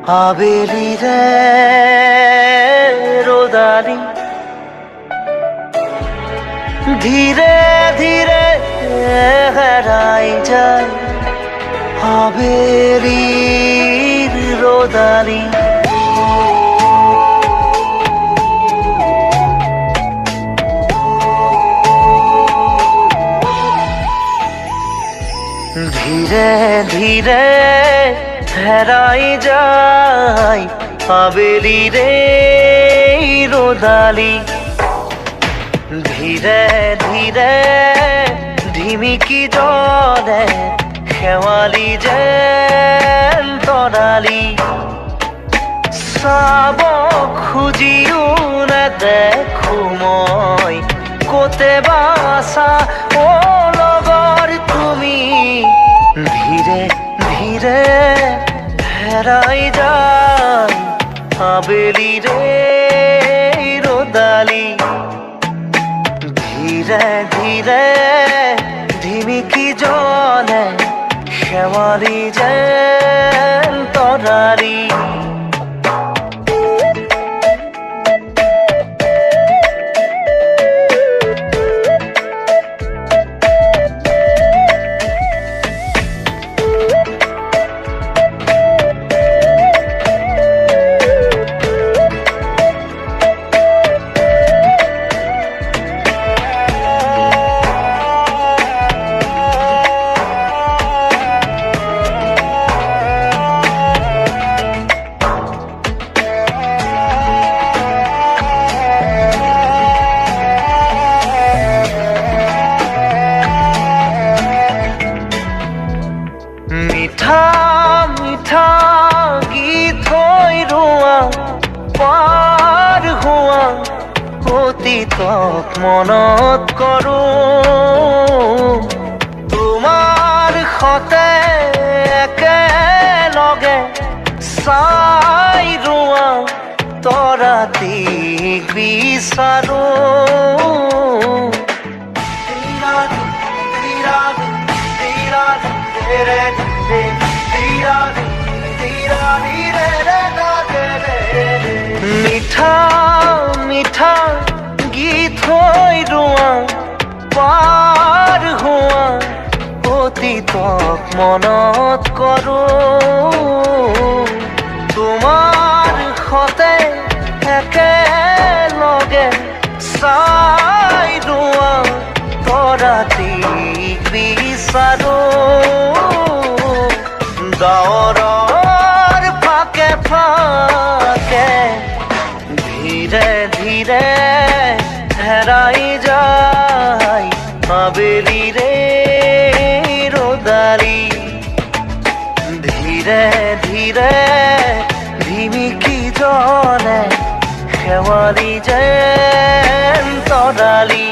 আবেলি রে রোদালি ধীরে ধীরে হারাই যায় আবেলির রোদালি ধীরে ধীরে হেরাই যায় আবেলি রে রোদালি ধীরে ধীরে ঢিমিকি জলে শেৱালি যেন তৰালি চাব খুজিও নেদেখো মই ক'তে বাছা অ লগৰ তুমি ধীৰে ধীৰে হেৰাই যায় আবেলি রে রোদালি ধীরে ধীরে ঢিমিকি জলে শেৱালি যেন তৰালি মিঠা মিঠা গীত হৈ ৰোৱা পাৰ হোৱা অতীতক মনত কৰোঁ তোমাৰ সতে একেলগে চাই ৰোৱা তৰাটিক বিচাৰোঁ মিঠা মিঠা গীত হৈ ৰোৱা পাৰ হোৱা অতীতক মনত কৰোঁ তোমাৰ সতে একেলগে চাই ৰোৱা তৰাটিক বিচাৰোঁ ডাৱৰৰ ফাকে ফাকে ধীৰে ধীৰে হেৰাই যায় আবেলি রে রোদালি ধীরে ধীরে ঢিমিকি জলে শেৱালি যেন তৰালি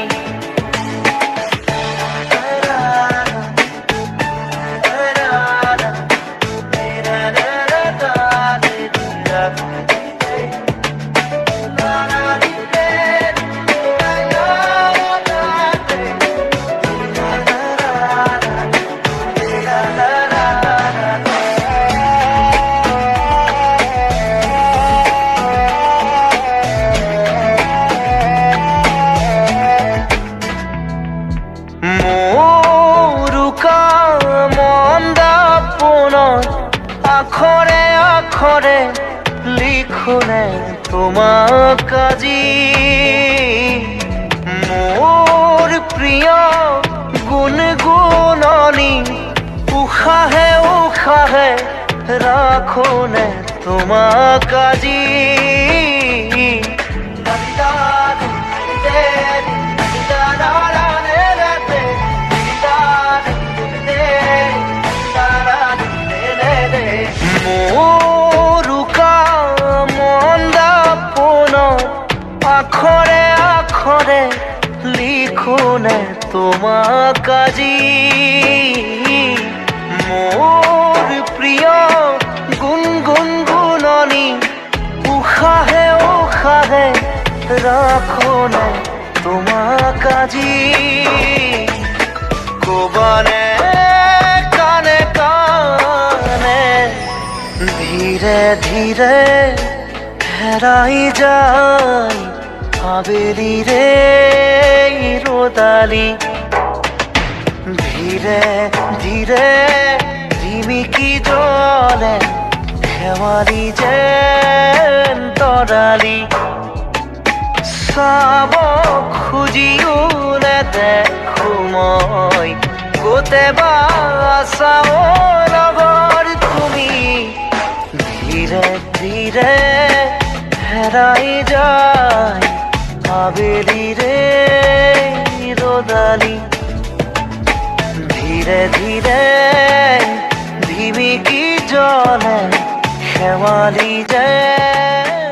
আখরে আখরে লিখোনে তোমাক আজি মোর প্রিয় গুণগুণনি উশাহে উশাহে রাখোনে তোমাক আজি মোৰুকা মন্দাপন আখৰে আখৰে লিখোনে তোমাক আজি মোৰ প্ৰিয় গুণগুণগুণনি উশাহে উশাহে ৰাখোনে তোমাক আজি ক'বানে কানে কানে ধীৰে ধীরে ধীরে হেরাই যায় আবেলি রে রোদালি ধীরে ধীরে ঝিমিকি জলে খেৱালি যেন তৰালি চাব খুজিও নেদেখো মই গোটেবা চাও লগৰ তুমি ধীৰে ধীৰে হেৰাই যায় আবেলি রে রোদালি ধীরে ধীরে ধিমিকি জলে খেৱালি যায়